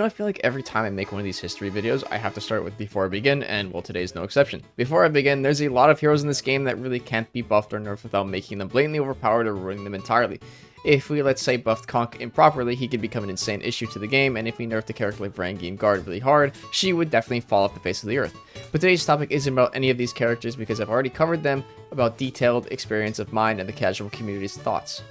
I feel like every time I make one of these history videos, I have to start with before I begin, and well, today's no exception. Before I begin, there's a lot of heroes in this game that really can't be buffed or nerfed without making them blatantly overpowered or ruining them entirely. If we, let's say, buffed Conk improperly, he could become an insane issue to the game, and if we nerfed a character like Varangian Guard really hard, she would definitely fall off the face of the earth. But today's topic isn't about any of these characters because I've already covered them about detailed experience of mine and the casual community's thoughts.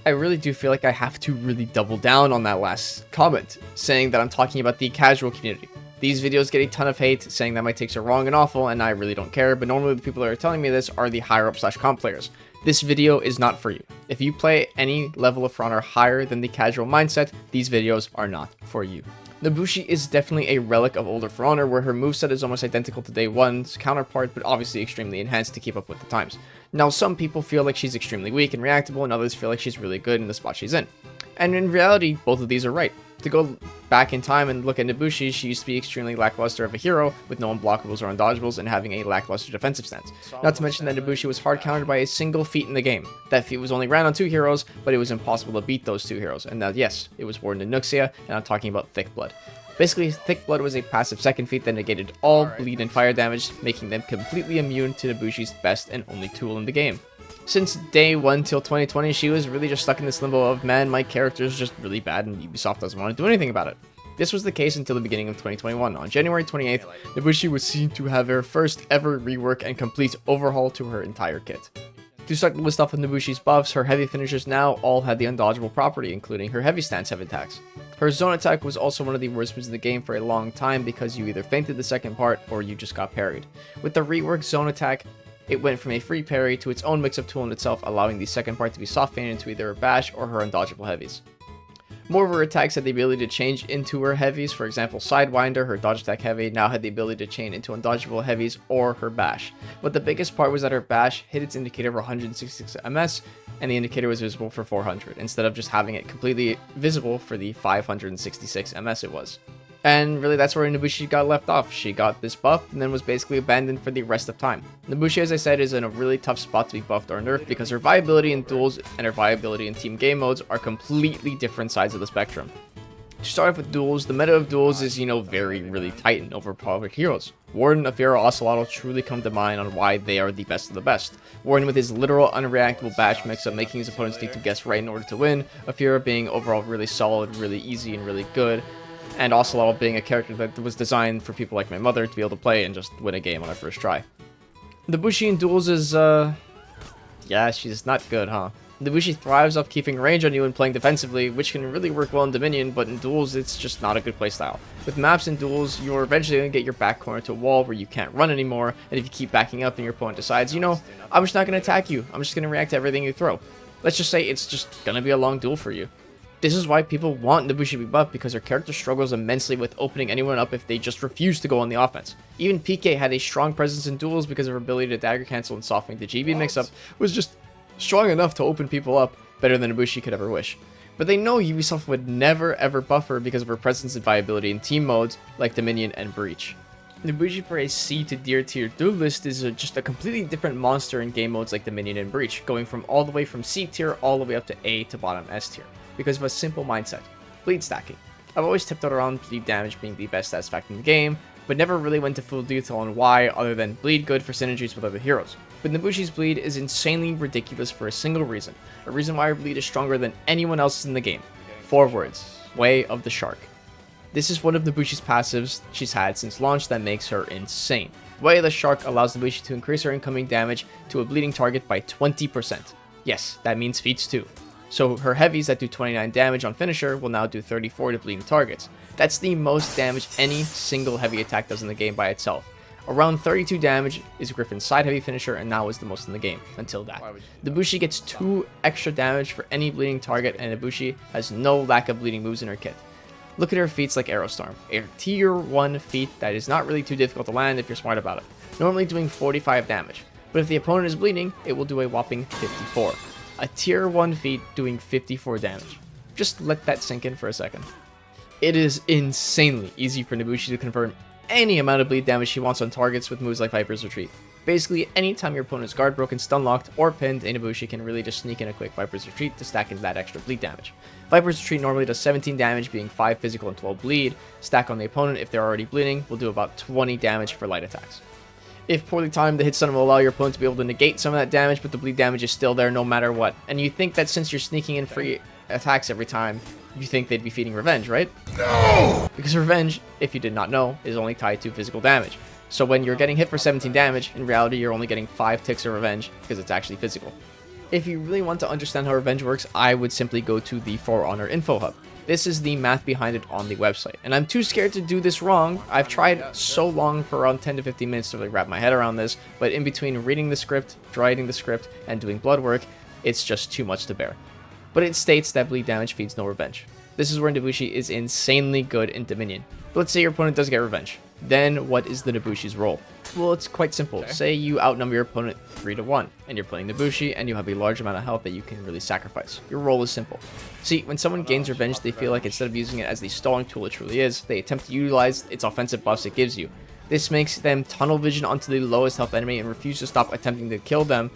I really do feel like I have to really double down on that last comment, saying that I'm talking about the casual community. These videos get a ton of hate, saying that my takes are wrong and awful, and I really don't care, but normally the people that are telling me this are the higher up / comp players. This video is not for you. If you play any level of For Honor higher than the casual mindset, these videos are not for you. Nobushi is definitely a relic of older For Honor, where her moveset is almost identical to Day 1's counterpart, but obviously extremely enhanced to keep up with the times. Now, some people feel like she's extremely weak and reactable, and others feel like she's really good in the spot she's in. And in reality, both of these are right. To go back in time and look at Nobushi, she used to be extremely lackluster of a hero, with no unblockables or undodgeables, and having a lackluster defensive stance. Not to mention that Nobushi was hard countered by a single feat in the game. That feat was only ran on 2 heroes, but it was impossible to beat those 2 heroes. And that, yes, it was Warden and Nuxia, and I'm talking about Thick Blood. Basically, Thick Blood was a passive second feat that negated all bleed and fire damage, making them completely immune to Nobushi's best and only tool in the game. Since Day 1 till 2020, she was really just stuck in this limbo of, man, my character is just really bad and Ubisoft doesn't want to do anything about it. This was the case until the beginning of 2021. On January 28th, Nobushi was seen to have her first ever rework and complete overhaul to her entire kit. To start the list off with Nobushi's buffs, her heavy finishers now all had the undodgeable property, including her heavy stance heavy attacks. Her zone attack was also one of the worst moves in the game for a long time because you either fainted the second part or you just got parried. With the rework zone attack, it went from a free parry to its own mix-up tool in itself, allowing the second part to be soft fainted into either her bash or her undodgeable heavies. More of her attacks had the ability to change into her heavies. For example, Sidewinder, her dodge attack heavy, now had the ability to chain into undodgeable heavies or her bash. But the biggest part was that her bash hit its indicator for 166 ms, and the indicator was visible for 400, instead of just having it completely visible for the 566 ms it was. And really, that's where Nobushi got left off. She got this buff and then was basically abandoned for the rest of time. Nobushi, as I said, is in a really tough spot to be buffed or nerfed because her viability in duels and her viability in team game modes are completely different sides of the spectrum. To start off with duels, the meta of duels is, really tight and overpowered heroes. Warden, Afira, Ocelotl truly come to mind on why they are the best of the best. Warden with his literal unreactable bash mix-up, making his opponents need to guess right in order to win. Afira being overall really solid, really easy, and really good. And Ocelotl being a character that was designed for people like my mother to be able to play and just win a game on her first try. Nobushi in duels is, yeah, she's not good, huh? Nobushi thrives off keeping range on you and playing defensively, which can really work well in Dominion, but in duels, it's just not a good playstyle. With maps in duels, you're eventually going to get your back corner to a wall where you can't run anymore, and if you keep backing up and your opponent decides, I'm just not going to attack you, I'm just going to react to everything you throw. Let's just say it's just going to be a long duel for you. This is why people want Nobushi to be buffed, because her character struggles immensely with opening anyone up if they just refuse to go on the offense. Even PK had a strong presence in duels because of her ability to dagger cancel and softening the GB mix-up was just strong enough to open people up better than Nobushi could ever wish. But they know Ubisoft would never ever buff her because of her presence and viability in team modes like Dominion and Breach. Nobushi for a C to D tier duelist is just a completely different monster in game modes like Dominion and Breach, going from all the way from C tier all the way up to A to bottom S tier. Because of a simple mindset, bleed stacking. I've always tiptoed around bleed damage being the best stats fact in the game, but never really went to full detail on why, other than bleed good for synergies with other heroes. But Nobushi's bleed is insanely ridiculous for a single reason, a reason why her bleed is stronger than anyone else's in the game. 4 words, Way of the Shark. This is one of Nobushi's passives she's had since launch that makes her insane. Way of the Shark allows Nobushi to increase her incoming damage to a bleeding target by 20%. Yes, that means feats too. So her heavies that do 29 damage on finisher will now do 34 to bleeding targets. That's the most damage any single heavy attack does in the game by itself. Around 32 damage is Griffin's side heavy finisher and now is the most in the game, until that. Nobushi gets 2 extra damage for any bleeding target, and Nobushi has no lack of bleeding moves in her kit. Look at her feats like Aerostorm, a tier 1 feat that is not really too difficult to land if you're smart about it, normally doing 45 damage, but if the opponent is bleeding, it will do a whopping 54. A tier 1 feat doing 54 damage. Just let that sink in for a second. It is insanely easy for Nobushi to confirm any amount of bleed damage she wants on targets with moves like Viper's Retreat. Basically, anytime your opponent's guard broken, stun locked, or pinned, a Nobushi can really just sneak in a quick Viper's Retreat to stack in that extra bleed damage. Viper's Retreat normally does 17 damage, being 5 physical and 12 bleed. Stack on the opponent if they're already bleeding will do about 20 damage for light attacks. If poorly timed, the hit stun will allow your opponent to be able to negate some of that damage, but the bleed damage is still there no matter what. And you think that since you're sneaking in free attacks every time, you think they'd be feeding revenge, right? No! Because revenge, if you did not know, is only tied to physical damage. So when you're getting hit for 17 damage, in reality you're only getting 5 ticks of revenge because it's actually physical. If you really want to understand how revenge works, I would simply go to the For Honor Info Hub. This is the math behind it on the website, and I'm too scared to do this wrong. I've tried so long for around 10 to 15 minutes to really wrap my head around this, but in between reading the script, writing the script, and doing blood work, it's just too much to bear. But it states that bleed damage feeds no revenge. This is where Nobushi is insanely good in Dominion. But let's say your opponent does get revenge. Then what is the Nobushi's role? Well, it's quite simple. Okay. Say you outnumber your opponent 3-1, and you're playing Nobushi, and you have a large amount of health that you can really sacrifice. Your role is simple. See, when someone gains revenge, they feel like instead of using it as the stalling tool it truly is, they attempt to utilize its offensive buffs it gives you. This makes them tunnel vision onto the lowest health enemy and refuse to stop attempting to kill them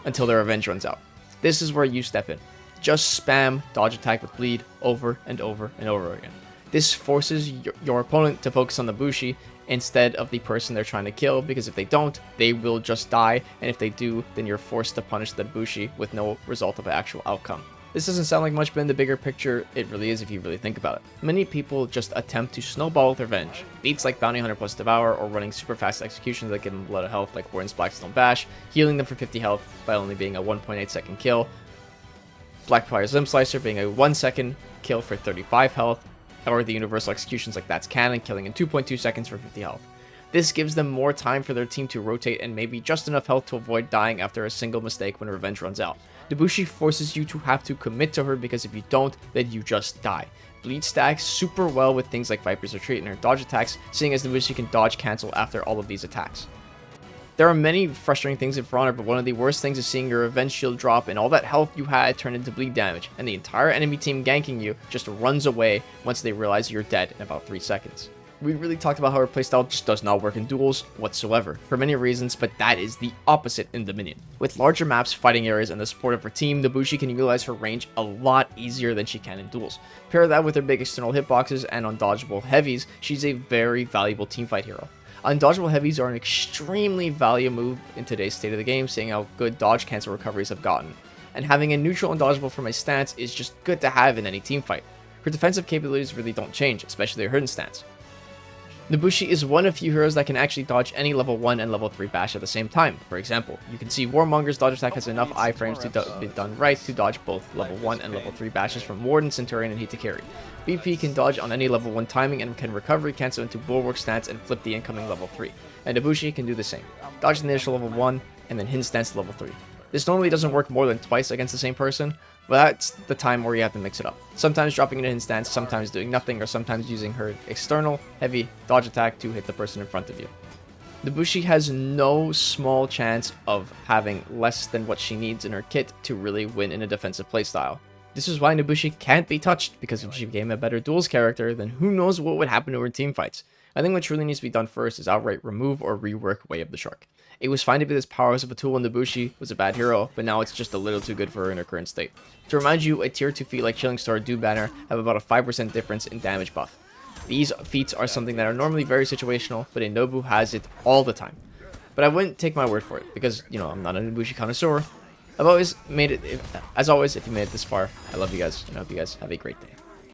until their revenge runs out. This is where you step in. Just spam dodge attack with bleed over and over and over again. This forces your opponent to focus on the Nobushi instead of the person they're trying to kill, because if they don't, they will just die, and if they do, then you're forced to punish the Nobushi with no result of an actual outcome. This doesn't sound like much, but in the bigger picture, it really is if you really think about it. Many people just attempt to snowball with revenge. Feats like Bounty Hunter plus Devour, or running super fast executions that give them a lot of health like Warden's Blackstone Bash, healing them for 50 health by only being a 1.8 second kill, Blackfire's Limb Slicer being a 1 second kill for 35 health, or the universal executions like That's Cannon killing in 2.2 seconds for 50 health. This gives them more time for their team to rotate and maybe just enough health to avoid dying after a single mistake when revenge runs out. Nobushi forces you to have to commit to her, because if you don't, then you just die. Bleed stacks super well with things like Viper's Retreat and her dodge attacks, seeing as Nobushi can dodge cancel after all of these attacks. There are many frustrating things in For Honor, but one of the worst things is seeing your revenge shield drop and all that health you had turn into bleed damage, and the entire enemy team ganking you just runs away once they realize you're dead in about 3 seconds. We really talked about how her playstyle just does not work in duels whatsoever, for many reasons, but that is the opposite in Dominion. With larger maps, fighting areas, and the support of her team, Nobushi can utilize her range a lot easier than she can in duels. Pair that with her big external hitboxes and undodgeable heavies, she's a very valuable teamfight hero. Undodgeable heavies are an extremely valuable move in today's state of the game, seeing how good dodge cancel recoveries have gotten. And having a neutral undodgeable from a stance is just good to have in any teamfight. Her defensive capabilities really don't change, especially her hidden stance. Nobushi is one of few heroes that can actually dodge any level 1 and level 3 bash at the same time. For example, you can see Warmonger's dodge attack has enough iframes to be done right to dodge both level 1 and level 3 bashes from Warden, Centurion, and Hitakiri. BP can dodge on any level 1 timing and can recovery cancel into Bulwark stance and flip the incoming level 3. And Nobushi can do the same. Dodge the initial level 1 and then hidden stance to level 3. This normally doesn't work more than twice against the same person, but that's the time where you have to mix it up. Sometimes dropping into hidden stance, sometimes doing nothing, or sometimes using her external, heavy dodge attack to hit the person in front of you. Nobushi has no small chance of having less than what she needs in her kit to really win in a defensive playstyle. This is why Nobushi can't be touched, because if she became a better duels character, then who knows what would happen to her teamfights. I think what truly needs to be done first is outright remove or rework Way of the Shark. It was fine to be this powerhouse of a tool when Nobushi was a bad hero, but now it's just a little too good for her in her current state. To remind you, a tier 2 feat like Chilling Star or Doom Banner have about a 5% difference in damage buff. These feats are something that are normally very situational, but a Nobu has it all the time. But I wouldn't take my word for it, because, you know, I'm not a Nobushi connoisseur. I've always made it, as always, if you made it this far, I love you guys, and I hope you guys have a great day.